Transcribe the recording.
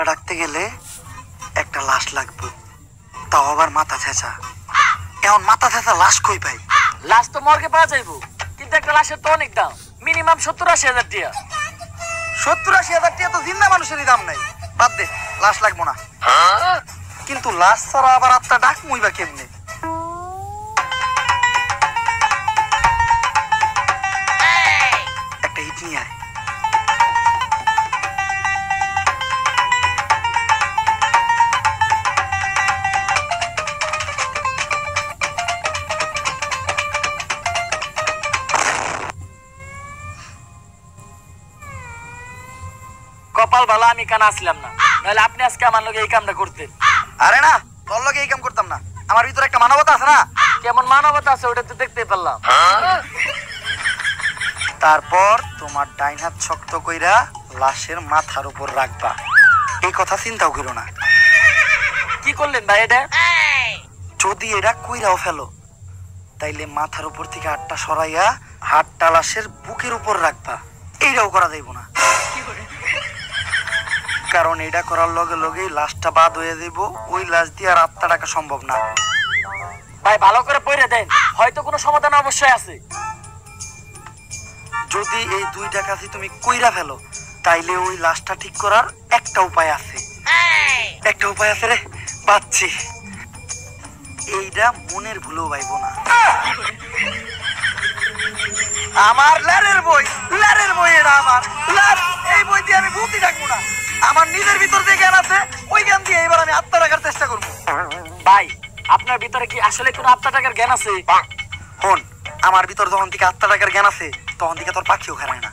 ডাকতে গেলে একটা লাশ লাগবে, তাও আবার মাথা ছেঁচা। এখন মাথা ছেঁচা লাশ কই পাই? লাশ তো মর্গে পাওয়া যাইব, কিন্তু একটা লাশের তো অনেক দাম, মিনিমাম 70-80 হাজার টাকা। 70-80 হাজার টাকা তো জিন্দা মানুষেরই দাম নাই। বাদ দে, লাশ লাগবো না। কিন্তু লাশ ছাড়া আবার আত্মা ডাক মুইবা কেমনে? একটা হিট নিয়ে আয়। কপাল ভালো আমি কানা আসলাম না, নাহলে আপনি আজকে আমার লগে এই কামটা করতেন। আরে না, তোর লগে এই কাম করতাম না। আমার ভিতরে একটা মানবতা আছে না। কেমন মানবতা আছে ওটা তো দেখতে পারলাম। তারপর তোমার ডাইন হাত শক্ত কইরা লাশের মাথার উপর রাখবা। এই কথা চিন্তাও করো না। কি করলেন ভাই এটা? যদি এটা কইরাও ফেলো, তাইলে মাথার উপর থেকে হাতটা সরাইয়া হাতটা লাশের বুকের উপর রাখবা। এইটাও করা যাইব না, কারণ এটা করার লগে লগে লাশটা বাদ হয়ে যাইব। ওই লাশ দিয়ে আর আত্মা ডাকা সম্ভব না। ভাই ভালো করে পড়ে দেন, হয়তো কোনো সমাধান অবশ্যই আছে। যদি এই দুইটা কাজই তুমি কইরা ফেলো, তাইলে ওই লাশটা ঠিক করার একটা উপায় আছে। একটা উপায় আছে রে, পাচ্ছি। এইটা মনের ভুলেও পাইব না। আমার লারের বই, লারের বই এটা আমার লার। এই বই দিয়ে আমি ভূতি ডাকবো না। আমার নিজের ভিতর যে জ্ঞান আছে, ওই জ্ঞান দিয়ে এবার আমি আত্মা রাখার চেষ্টা করবো। ভাই আপনার ভিতরে কি আসলে কোনো আত্মা টাকার জ্ঞান আছে? হন, আমার ভিতর যখন থেকে আত্মা রাখার জ্ঞান আছে, তখন থেকে তোর পাখিও খারায় না।